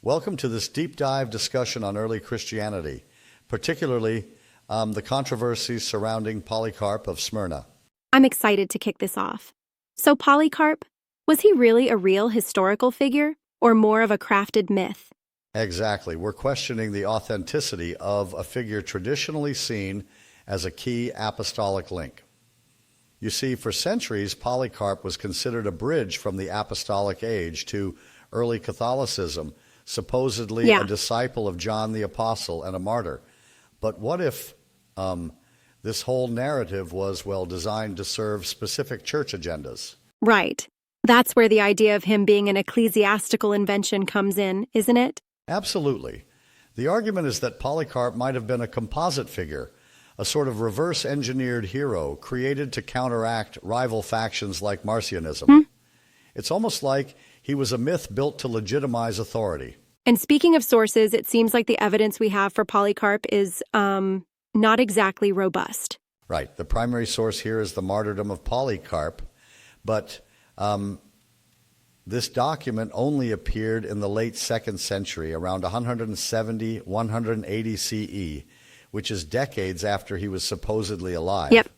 Welcome to this deep dive discussion on early Christianity, particularly the controversies surrounding Polycarp of Smyrna. I'm excited to kick this off. So Polycarp, was he really a real historical figure or more of a crafted myth? Exactly. We're questioning the authenticity of a figure traditionally seen as a key apostolic link. You see, for centuries, Polycarp was considered a bridge from the apostolic age to early Catholicism, supposedly a disciple of John the Apostle and a martyr. But what if this whole narrative was, designed to serve specific church agendas? Right. That's where the idea of him being an ecclesiastical invention comes in, isn't it? Absolutely. The argument is that Polycarp might have been a composite figure, a sort of reverse-engineered hero created to counteract rival factions like Marcionism. It's almost like he was a myth built to legitimize authority. And speaking of sources, it seems like the evidence we have for Polycarp is not exactly robust. Right. The primary source here is the martyrdom of Polycarp, but this document only appeared in the late 2nd century, around 170, 180 CE, which is decades after he was supposedly alive. Yep.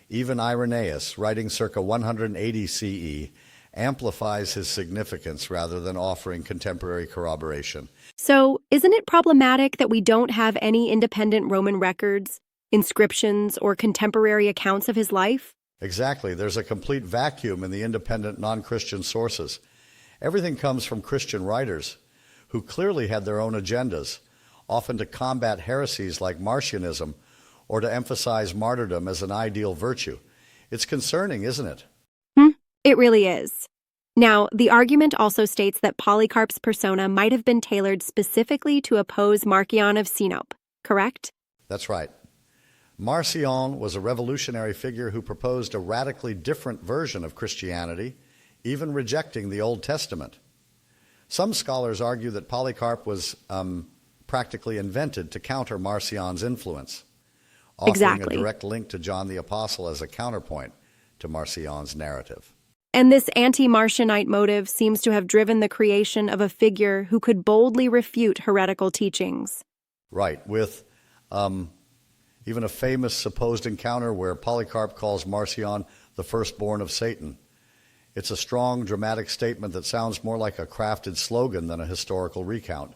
Even Irenaeus, writing circa 180 CE, amplifies his significance rather than offering contemporary corroboration. So, isn't it problematic that we don't have any independent Roman records, inscriptions, or contemporary accounts of his life? Exactly. There's a complete vacuum in the independent non-Christian sources. Everything comes from Christian writers who clearly had their own agendas, often to combat heresies like Marcionism or to emphasize martyrdom as an ideal virtue. It's concerning, isn't it? It really is. Now, the argument also states that Polycarp's persona might have been tailored specifically to oppose Marcion of Sinope, correct? That's right. Marcion was a revolutionary figure who proposed a radically different version of Christianity, even rejecting the Old Testament. Some scholars argue that Polycarp was practically invented to counter Marcion's influence, offering a direct link to John the Apostle as a counterpoint to Marcion's narrative. And this anti-Marcionite motive seems to have driven the creation of a figure who could boldly refute heretical teachings. Right, with even a famous supposed encounter where Polycarp calls Marcion the firstborn of Satan. It's a strong, dramatic statement that sounds more like a crafted slogan than a historical recount.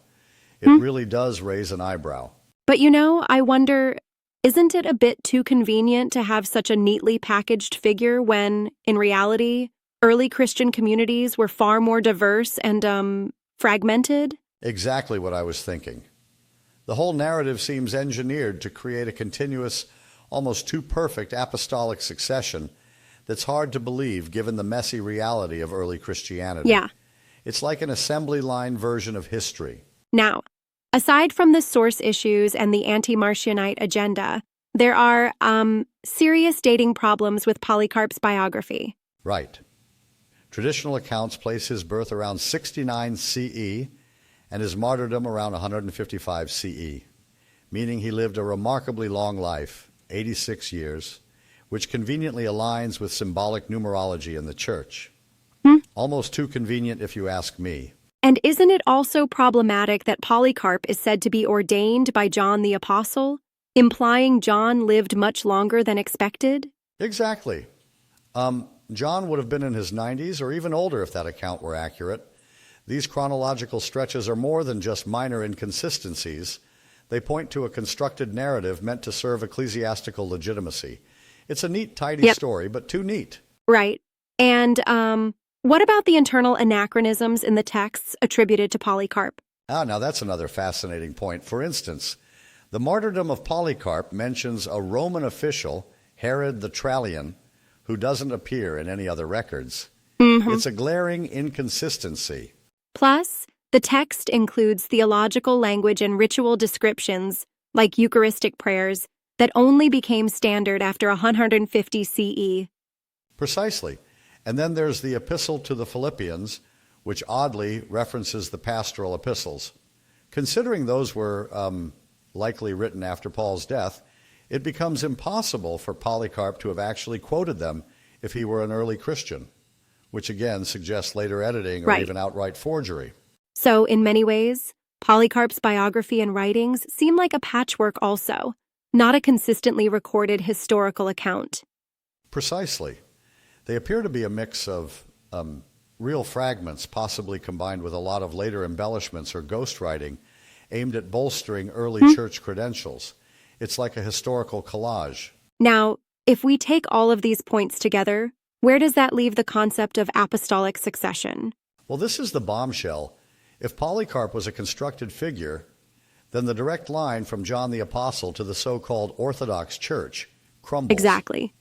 It really does raise an eyebrow. But I wonder, isn't it a bit too convenient to have such a neatly packaged figure when, in reality, early Christian communities were far more diverse and fragmented? Exactly what I was thinking. The whole narrative seems engineered to create a continuous, almost too perfect apostolic succession that's hard to believe given the messy reality of early Christianity. Yeah. It's like an assembly line version of history. Now, aside from the source issues and the anti-Marcionite agenda, there are serious dating problems with Polycarp's biography. Right. Traditional accounts place his birth around 69 CE and his martyrdom around 155 CE, meaning he lived a remarkably long life, 86 years, which conveniently aligns with symbolic numerology in the church. Almost too convenient if you ask me. And isn't it also problematic that Polycarp is said to be ordained by John the Apostle, implying John lived much longer than expected? Exactly. John would have been in his 90s or even older if that account were accurate. These chronological stretches are more than just minor inconsistencies. They point to a constructed narrative meant to serve ecclesiastical legitimacy. It's a neat, tidy story, but too neat. Right. And what about the internal anachronisms in the texts attributed to Polycarp? Now that's another fascinating point. For instance, the martyrdom of Polycarp mentions a Roman official, Herod the Trallian, who doesn't appear in any other records. It's a glaring inconsistency. Plus, the text includes theological language and ritual descriptions, like Eucharistic prayers, that only became standard after 150 CE. Precisely. And then there's the Epistle to the Philippians, which oddly references the pastoral epistles. Considering those were likely written after Paul's death, it becomes impossible for Polycarp to have actually quoted them if he were an early Christian, which again suggests later editing or even outright forgery. So, in many ways, Polycarp's biography and writings seem like a patchwork also, not a consistently recorded historical account. Precisely. They appear to be a mix of real fragments, possibly combined with a lot of later embellishments or ghostwriting aimed at bolstering early church credentials. It's like a historical collage. Now, if we take all of these points together, where does that leave the concept of apostolic succession? Well, this is the bombshell. If Polycarp was a constructed figure, then the direct line from John the Apostle to the so-called Orthodox Church crumbles. Exactly.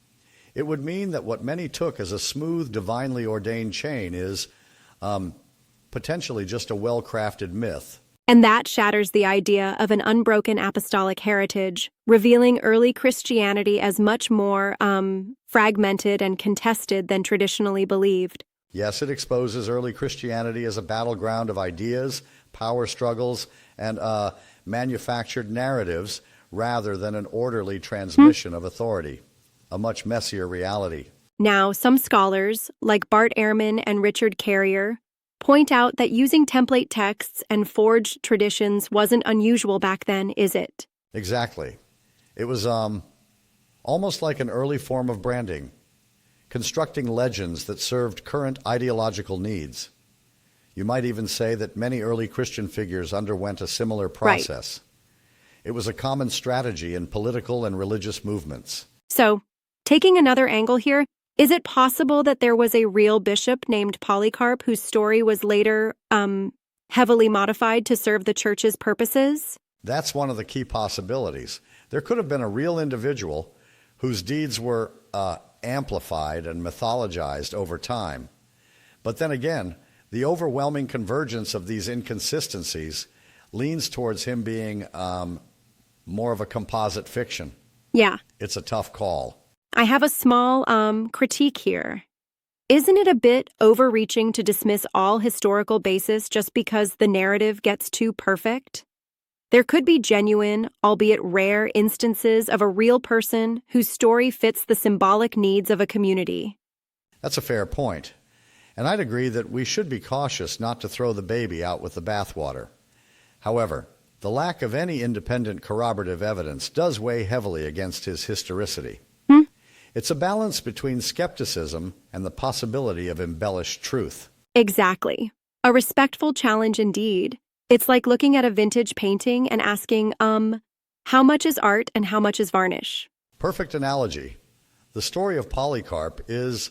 It would mean that what many took as a smooth, divinely ordained chain is potentially just a well-crafted myth. And that shatters the idea of an unbroken apostolic heritage, revealing early Christianity as much more fragmented and contested than traditionally believed. Yes, it exposes early Christianity as a battleground of ideas, power struggles, and manufactured narratives rather than an orderly transmission of authority, a much messier reality. Now, some scholars, like Bart Ehrman and Richard Carrier, point out that using template texts and forged traditions wasn't unusual back then, is it? Exactly. It was almost like an early form of branding, constructing legends that served current ideological needs. You might even say that many early Christian figures underwent a similar process. Right. It was a common strategy in political and religious movements. So, taking another angle here, is it possible that there was a real bishop named Polycarp whose story was later heavily modified to serve the church's purposes? That's one of the key possibilities. There could have been a real individual whose deeds were amplified and mythologized over time. But then again, the overwhelming convergence of these inconsistencies leans towards him being more of a composite fiction. Yeah. It's a tough call. I have a small critique here. Isn't it a bit overreaching to dismiss all historical basis just because the narrative gets too perfect? There could be genuine, albeit rare, instances of a real person whose story fits the symbolic needs of a community. That's a fair point. And I'd agree that we should be cautious not to throw the baby out with the bathwater. However, the lack of any independent corroborative evidence does weigh heavily against his historicity. It's a balance between skepticism and the possibility of embellished truth. Exactly. A respectful challenge indeed. It's like looking at a vintage painting and asking, how much is art and how much is varnish? Perfect analogy. The story of Polycarp is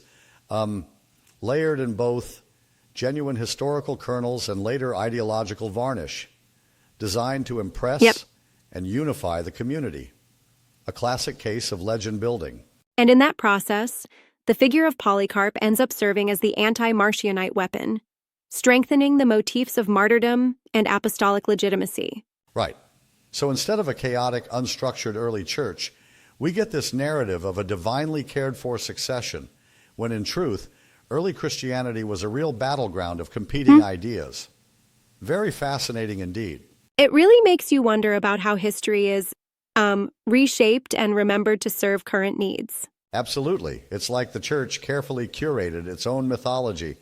layered in both genuine historical kernels and later ideological varnish, designed to impress and unify the community. A classic case of legend building. And in that process, the figure of Polycarp ends up serving as the Anti-Marcionite weapon, strengthening the motifs of martyrdom and apostolic legitimacy. Right. So instead of a chaotic, unstructured early church, we get this narrative of a divinely cared-for succession, when in truth, early Christianity was a real battleground of competing ideas. Very fascinating indeed. It really makes you wonder about how history is reshaped and remembered to serve current needs. Absolutely. It's like the church carefully curated its own mythology,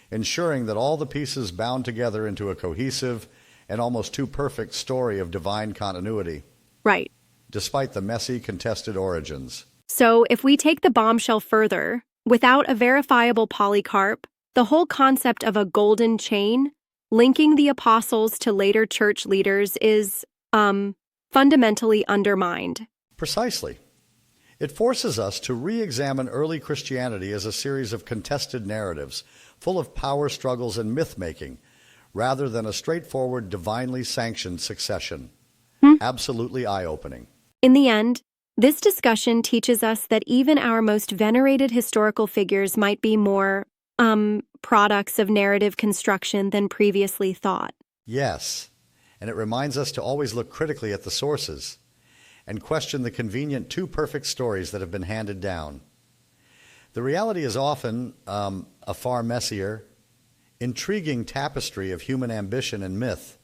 ensuring that all the pieces bound together into a cohesive and almost too perfect story of divine continuity. Right. Despite the messy, contested origins. So, if we take the bombshell further, without a verifiable Polycarp, the whole concept of a golden chain linking the apostles to later church leaders is, fundamentally undermined. Precisely. It forces us to re-examine early Christianity as a series of contested narratives, full of power struggles and myth-making, rather than a straightforward, divinely sanctioned succession. Absolutely eye-opening. In the end, this discussion teaches us that even our most venerated historical figures might be more, products of narrative construction than previously thought. Yes. And it reminds us to always look critically at the sources and question the convenient too perfect stories that have been handed down. The reality is often a far messier, intriguing tapestry of human ambition and myth,